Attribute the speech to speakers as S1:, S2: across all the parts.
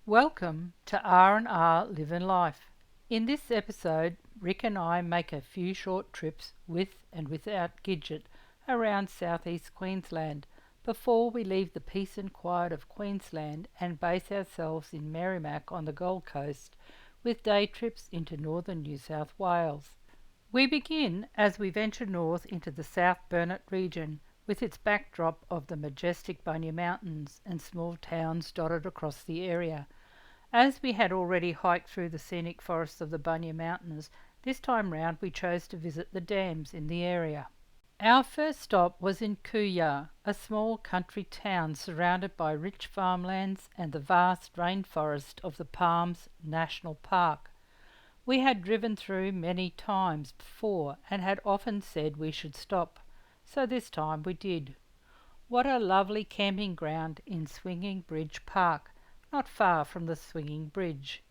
S1: Welcome to R&R Living Life. In this episode, Rick and I make a few short trips with and without Gidget around southeast Queensland before we leave the peace and quiet of Queensland and base ourselves in Merrimack on the Gold Coast with day trips into northern New South Wales. We begin as we venture north into the South Burnett region with its backdrop of the majestic Bunya Mountains and small towns dotted across the area. As we had already hiked through the scenic forests of the Bunya Mountains, this time round we chose to visit the dams in the area. Our first stop was in Kuya, a small country town surrounded by rich farmlands and the vast rainforest of the Palms National Park. We had driven through many times before and had often said we should stop, so this time we did. What a lovely camping ground in Swinging Bridge Park, not far from the Swinging Bridge.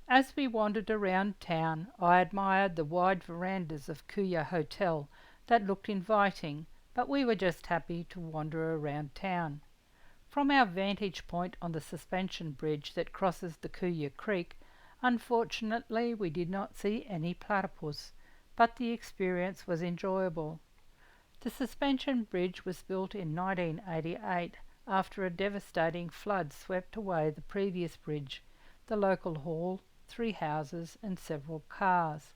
S1: As we wandered around town, I admired the wide verandas of Kuya Hotel that looked inviting, but we were just happy to wander around town. From our vantage point on the suspension bridge that crosses the Kuya Creek, unfortunately we did not see any platypus, but the experience was enjoyable. The suspension bridge was built in 1988 after a devastating flood swept away the previous bridge, the local hall, 3 houses and several cars.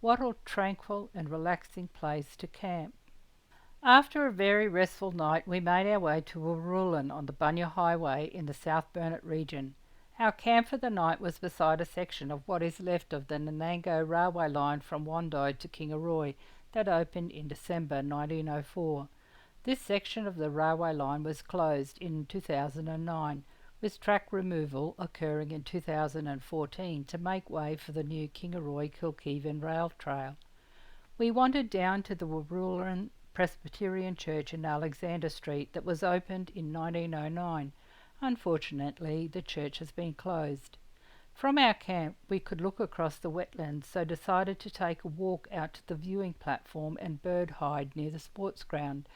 S1: What a tranquil and relaxing place to camp. After a very restful night, we made our way to Warrulan on the Bunya Highway in the South Burnett region. Our camp for the night was beside a section of what is left of the Nanango railway line from Wandai to Kingaroy that opened in December 1904. This section of the railway line was closed in 2009, with track removal occurring in 2014 to make way for the new Kingaroy-Kilkivan rail trail. We wandered down to the Warrulan Presbyterian Church in Alexander Street that was opened in 1909. Unfortunately, the church has been closed. From our camp, we could look across the wetlands, so decided to take a walk out to the viewing platform and bird hide near the sports ground.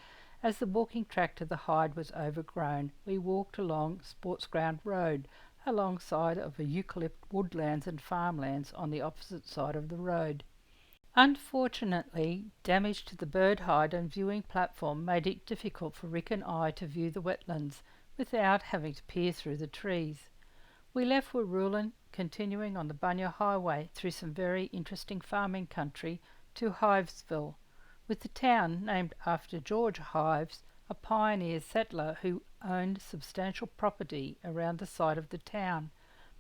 S1: As the walking track to the hide was overgrown, we walked along Sports Ground Road, alongside of a eucalypt woodlands and farmlands on the opposite side of the road. Unfortunately, damage to the bird hide and viewing platform made it difficult for Rick and I to view the wetlands without having to peer through the trees. We left Warrulan, continuing on the Bunya Highway through some very interesting farming country to Hivesville, with the town named after George Hives, a pioneer settler who owned substantial property around the site of the town,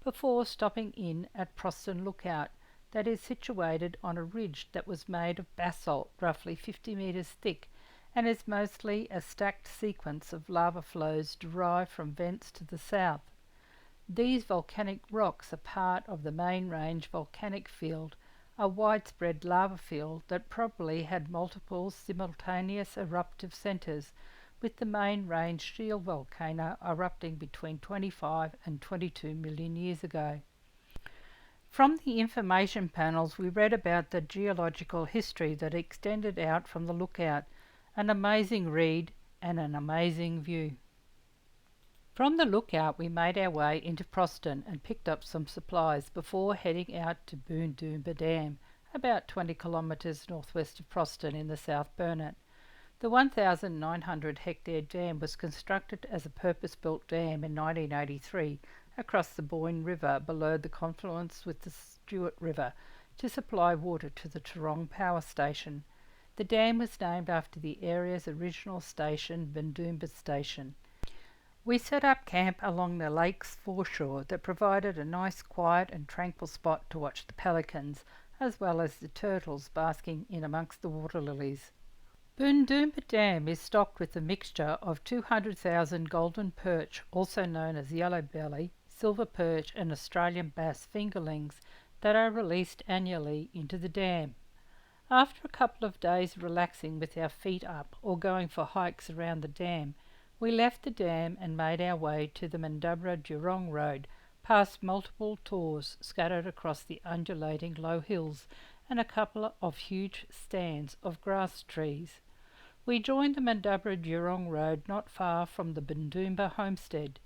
S1: before stopping in at Proston Lookout, that is situated on a ridge that was made of basalt roughly 50 metres thick and is mostly a stacked sequence of lava flows derived from vents to the south. These volcanic rocks are part of the Main Range volcanic field, a widespread lava field that probably had multiple simultaneous eruptive centres, with the Main Range shield volcano erupting between 25 and 22 million years ago. From the information panels we read about the geological history that extended out from the lookout, an amazing read and an amazing view. From the lookout we made our way into Proston and picked up some supplies before heading out to Boondoomba Dam, about 20 kilometres northwest of Proston in the South Burnett. The 1,900 hectare dam was constructed as a purpose-built dam in 1983 across the Boyne River below the confluence with the Stewart River to supply water to the Tarong Power Station. The dam was named after the area's original station, Boondoomba Station. We set up camp along the lake's foreshore that provided a nice quiet and tranquil spot to watch the pelicans, as well as the turtles basking in amongst the water lilies. Boondoomba Dam is stocked with a mixture of 200,000 golden perch, also known as yellow belly, silver perch and Australian bass fingerlings that are released annually into the dam. After a couple of days relaxing with our feet up or going for hikes around the dam, we left the dam and made our way to the Mandubra-Durong Road, past multiple tours scattered across the undulating low hills and a couple of huge stands of grass trees. We joined the Mandubra-Durong Road not far from the Boondoomba homestead.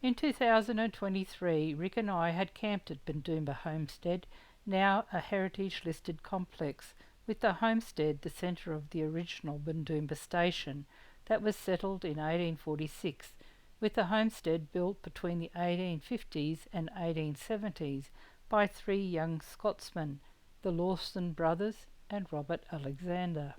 S1: In 2023, Rick and I had camped at Bundoomba Homestead, now a heritage-listed complex, with the homestead the centre of the original Bundoomba station that was settled in 1846, with the homestead built between the 1850s and 1870s by three young Scotsmen, the Lawson brothers and Robert Alexander.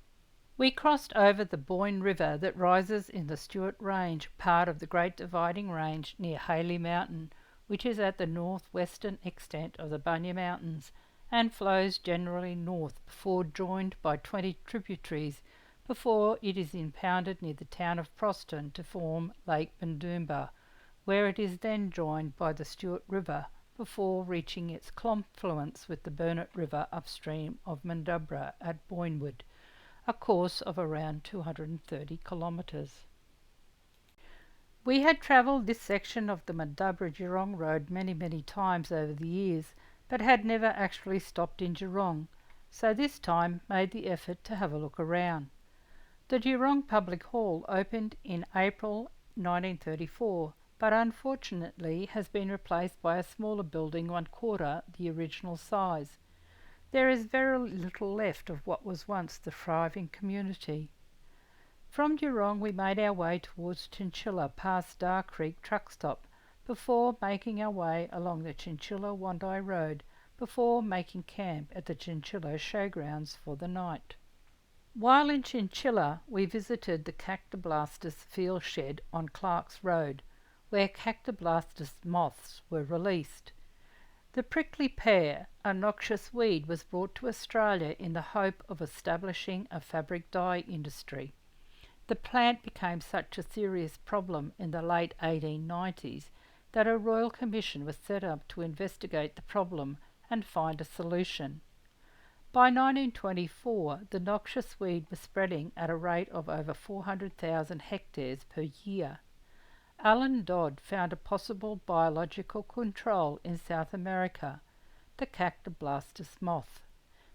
S1: We crossed over the Boyne River that rises in the Stuart Range, part of the Great Dividing Range near Haley Mountain, which is at the northwestern extent of the Bunya Mountains and flows generally north before joined by 20 tributaries before it is impounded near the town of Proston to form Lake Bundoomba, where it is then joined by the Stuart River before reaching its confluence with the Burnett River upstream of Mundubbera at Boynewood, a course of around 230 kilometres. We had travelled this section of the Mundubbera-Geelong road many times over the years, but had never actually stopped in Geelong, so this time made the effort to have a look around. The Geelong Public Hall opened in April 1934, but unfortunately has been replaced by a smaller building 1/4 the original size. There is very little left of what was once the thriving community. From Geelong we made our way towards Chinchilla past Dar Creek truck stop before making our way along the Chinchilla-Wondai Road before making camp at the Chinchilla Showgrounds for the night. While in Chinchilla we visited the Cactoblastus field shed on Clark's Road, where Cactoblastus moths were released. The prickly pear, a noxious weed, was brought to Australia in the hope of establishing a fabric dye industry. The plant became such a serious problem in the late 1890s that a royal commission was set up to investigate the problem and find a solution. By 1924, the noxious weed was spreading at a rate of over 400,000 hectares per year. Alan Dodd found a possible biological control in South America, the Cactoblastus moth,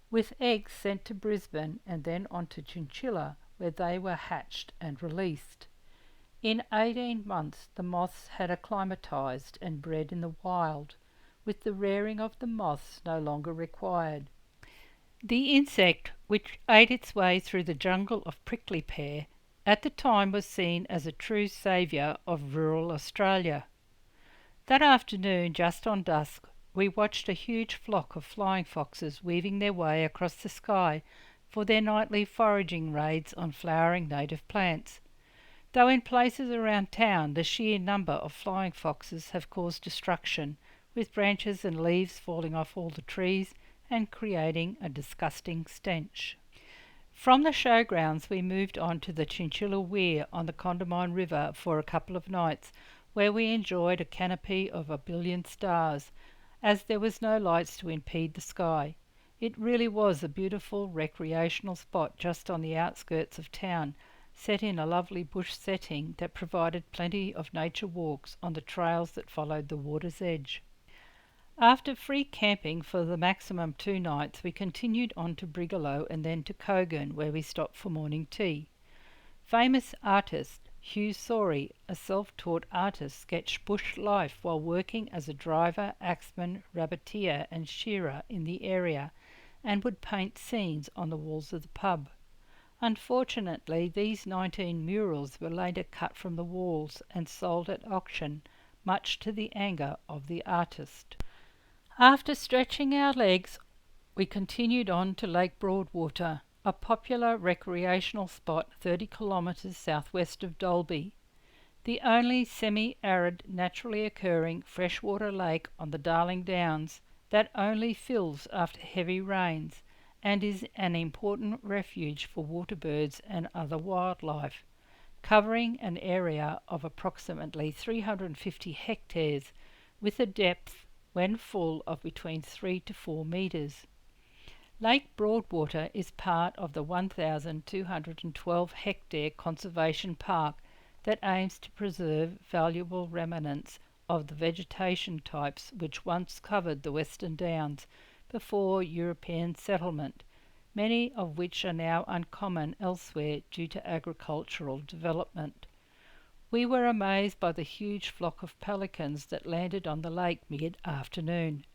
S1: with eggs sent to Brisbane and then on to Chinchilla, where they were hatched and released. In 18 months the moths had acclimatised and bred in the wild, with the rearing of the moths no longer required. The insect, which ate its way through the jungle of prickly pear, at the time was seen as a true saviour of rural Australia. That afternoon, just on dusk, we watched a huge flock of flying foxes weaving their way across the sky for their nightly foraging raids on flowering native plants. Though in places around town the sheer number of flying foxes have caused destruction, with branches and leaves falling off all the trees and creating a disgusting stench. From the showgrounds we moved on to the Chinchilla Weir on the Condamine River for a couple of nights, where we enjoyed a canopy of a billion stars, as there was no lights to impede the sky. It really was a beautiful recreational spot just on the outskirts of town, set in a lovely bush setting that provided plenty of nature walks on the trails that followed the water's edge. After free camping for the maximum 2 nights, we continued on to Brigalow and then to Kogan, where we stopped for morning tea. Famous artist Hugh Saury, a self-taught artist, sketched bush life while working as a driver, axeman, rabbiteer and shearer in the area, and would paint scenes on the walls of the pub. Unfortunately, these 19 murals were later cut from the walls and sold at auction, much to the anger of the artist. After stretching our legs, we continued on to Lake Broadwater, a popular recreational spot 30 kilometres southwest of Dalby, the only semi-arid, naturally occurring freshwater lake on the Darling Downs that only fills after heavy rains and is an important refuge for waterbirds and other wildlife, covering an area of approximately 350 hectares with a depth when full of between 3 to 4 metres. Lake Broadwater is part of the 1,212 hectare conservation park that aims to preserve valuable remnants of the vegetation types which once covered the Western Downs before European settlement, many of which are now uncommon elsewhere due to agricultural development. We were amazed by the huge flock of pelicans that landed on the lake mid-afternoon.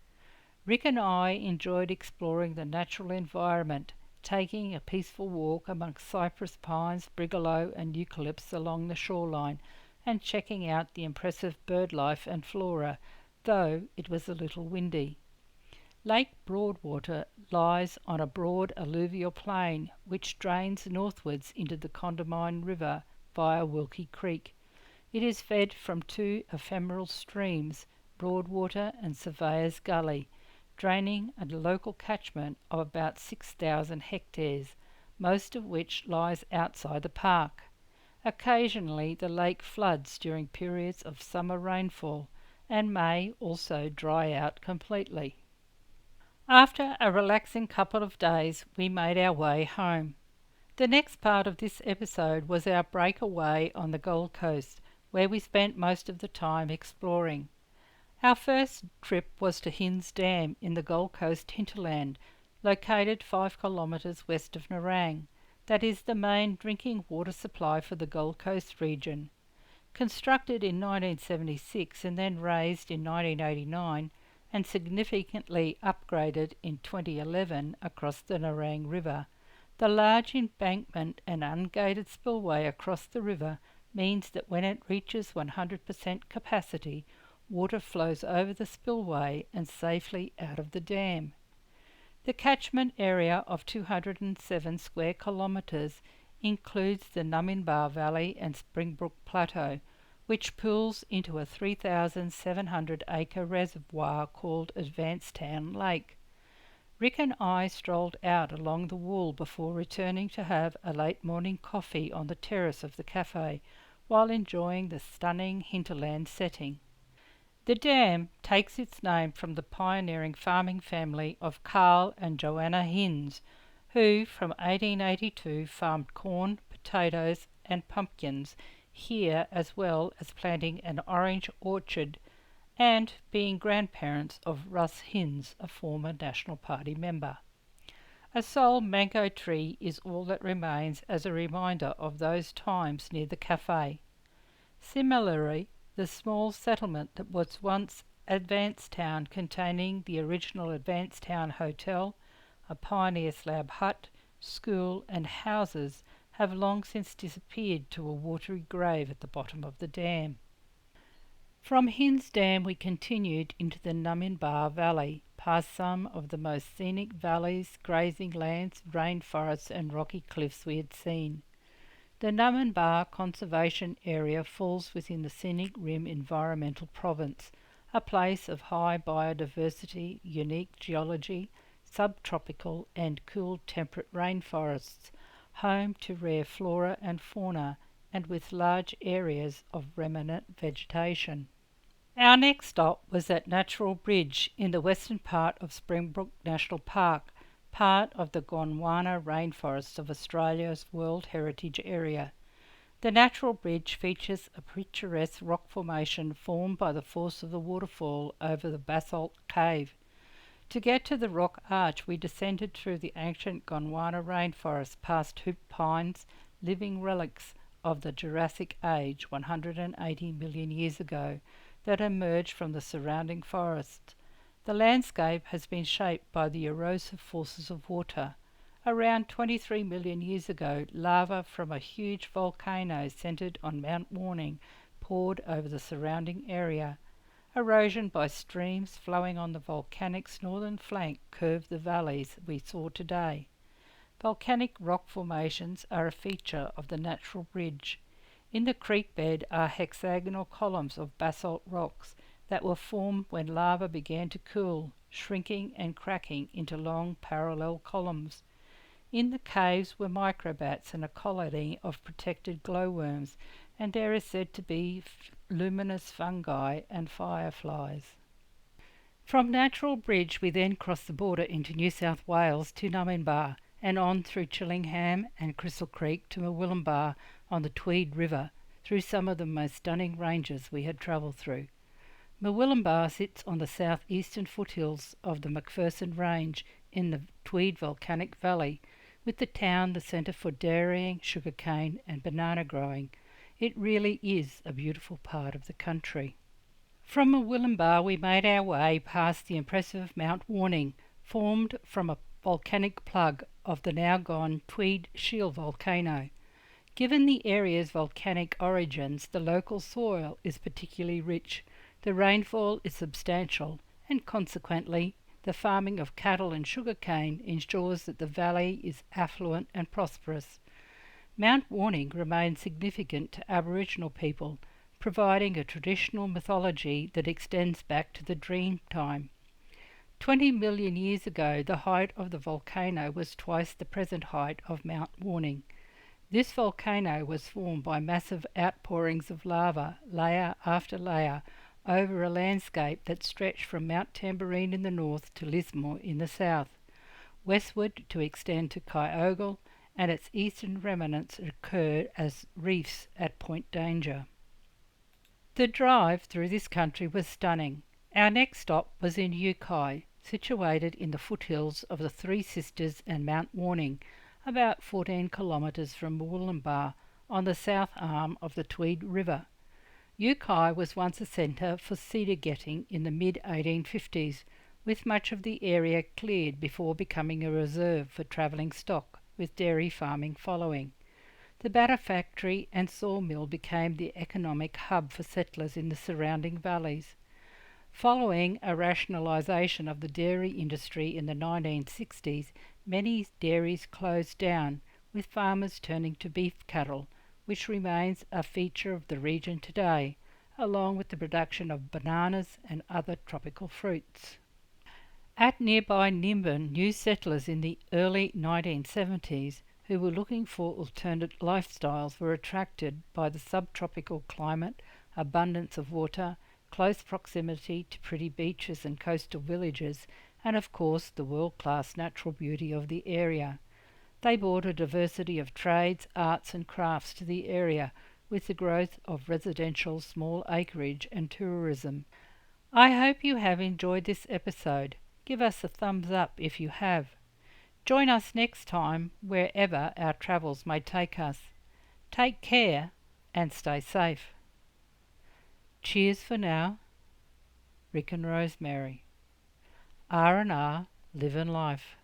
S1: Rick and I enjoyed exploring the natural environment, taking a peaceful walk amongst cypress pines, brigalow, and eucalypts along the shoreline, and checking out the impressive bird life and flora, though it was a little windy. Lake Broadwater lies on a broad alluvial plain which drains northwards into the Condamine River via Wilkie Creek. It is fed from two ephemeral streams, Broadwater and Surveyor's Gully, draining a local catchment of about 6,000 hectares, most of which lies outside the park. Occasionally the lake floods during periods of summer rainfall and may also dry out completely. After a relaxing couple of days, we made our way home. The next part of this episode was our breakaway on the Gold Coast, where we spent most of the time exploring. Our first trip was to Hinds Dam in the Gold Coast hinterland, located 5 kilometres west of Nerang. That is the main drinking water supply for the Gold Coast region. Constructed in 1976 and then raised in 1989 and significantly upgraded in 2011 across the Nerang River, the large embankment and ungated spillway across the river means that when it reaches 100% capacity, water flows over the spillway and safely out of the dam. The catchment area of 207 square kilometres includes the Numinbah Valley and Springbrook Plateau, which pools into a 3,700-acre reservoir called Advancetown Lake. Rick and I strolled out along the wall before returning to have a late morning coffee on the terrace of the cafe while enjoying the stunning hinterland setting. The dam takes its name from the pioneering farming family of Carl and Joanna Hinds, who from 1882 farmed corn, potatoes and pumpkins here, as well as planting an orange orchard and being grandparents of Russ Hinds, a former National Party member. A sole mango tree is all that remains as a reminder of those times near the cafe. Similarly, the small settlement that was once Advancetown, containing the original Advancetown Hotel, a pioneer slab hut, school and houses, have long since disappeared to a watery grave at the bottom of the dam. From Hinds Dam we continued into the Numinbah Valley, past some of the most scenic valleys, grazing lands, rainforests and rocky cliffs we had seen. The Numinbah Conservation Area falls within the Scenic Rim Environmental Province, a place of high biodiversity, unique geology, subtropical and cool temperate rainforests, home to rare flora and fauna, and with large areas of remnant vegetation. Our next stop was at Natural Bridge in the western part of Springbrook National Park, part of the Gondwana Rainforests of Australia's World Heritage Area. The Natural Bridge features a picturesque rock formation formed by the force of the waterfall over the basalt cave. To get to the rock arch, we descended through the ancient Gondwana rainforest past hoop pines, living relics of the Jurassic Age 180 million years ago, that emerged from the surrounding forest. The landscape has been shaped by the erosive forces of water. Around 23 million years ago, lava from a huge volcano centred on Mount Warning poured over the surrounding area. Erosion by streams flowing on the volcanic's northern flank curved the valleys we saw today. Volcanic rock formations are a feature of the Natural Bridge. In the creek bed are hexagonal columns of basalt rocks that were formed when lava began to cool, shrinking and cracking into long parallel columns. In the caves were microbats and a colony of protected glowworms, and there is said to be luminous fungi and fireflies. From Natural Bridge we then crossed the border into New South Wales to Numinbah and on through Chillingham and Crystal Creek to Murwillumbah on the Tweed River, through some of the most stunning ranges we had travelled through. Murwillumbah sits on the southeastern foothills of the McPherson Range in the Tweed Volcanic Valley, with the town the centre for dairying, sugarcane and banana growing. It really is a beautiful part of the country. From Murwillumbah we made our way past the impressive Mount Warning, formed from a volcanic plug of the now gone Tweed Shield volcano. Given the area's volcanic origins, the local soil is particularly rich, the rainfall is substantial, and consequently the farming of cattle and sugarcane ensures that the valley is affluent and prosperous. Mount Warning remains significant to Aboriginal people, providing a traditional mythology that extends back to the dream time. 20 million years ago, the height of the volcano was twice the present height of Mount Warning. This volcano was formed by massive outpourings of lava, layer after layer, over a landscape that stretched from Mount Tamborine in the north to Lismore in the south, westward to extend to Kyogle, and its eastern remnants occur as reefs at Point Danger. The drive through this country was stunning. Our next stop was in Yukai, situated in the foothills of the Three Sisters and Mount Warning, about 14 kilometres from Murwillumbah, on the south arm of the Tweed River. Yukai was once a centre for cedar getting in the mid-1850s, with much of the area cleared before becoming a reserve for travelling stock, with dairy farming following. The batter factory and sawmill became the economic hub for settlers in the surrounding valleys. Following a rationalisation of the dairy industry in the 1960s, many dairies closed down, with farmers turning to beef cattle, which remains a feature of the region today, along with the production of bananas and other tropical fruits. At nearby Nimbin, new settlers in the early 1970s who were looking for alternate lifestyles were attracted by the subtropical climate, abundance of water, close proximity to pretty beaches and coastal villages, and of course the world-class natural beauty of the area. They brought a diversity of trades, arts and crafts to the area, with the growth of residential small acreage and tourism. I hope you have enjoyed this episode. Give us a thumbs up if you have. Join us next time wherever our travels may take us. Take care and stay safe. Cheers for now. Rick and Rosemary. R&R, Live in Life.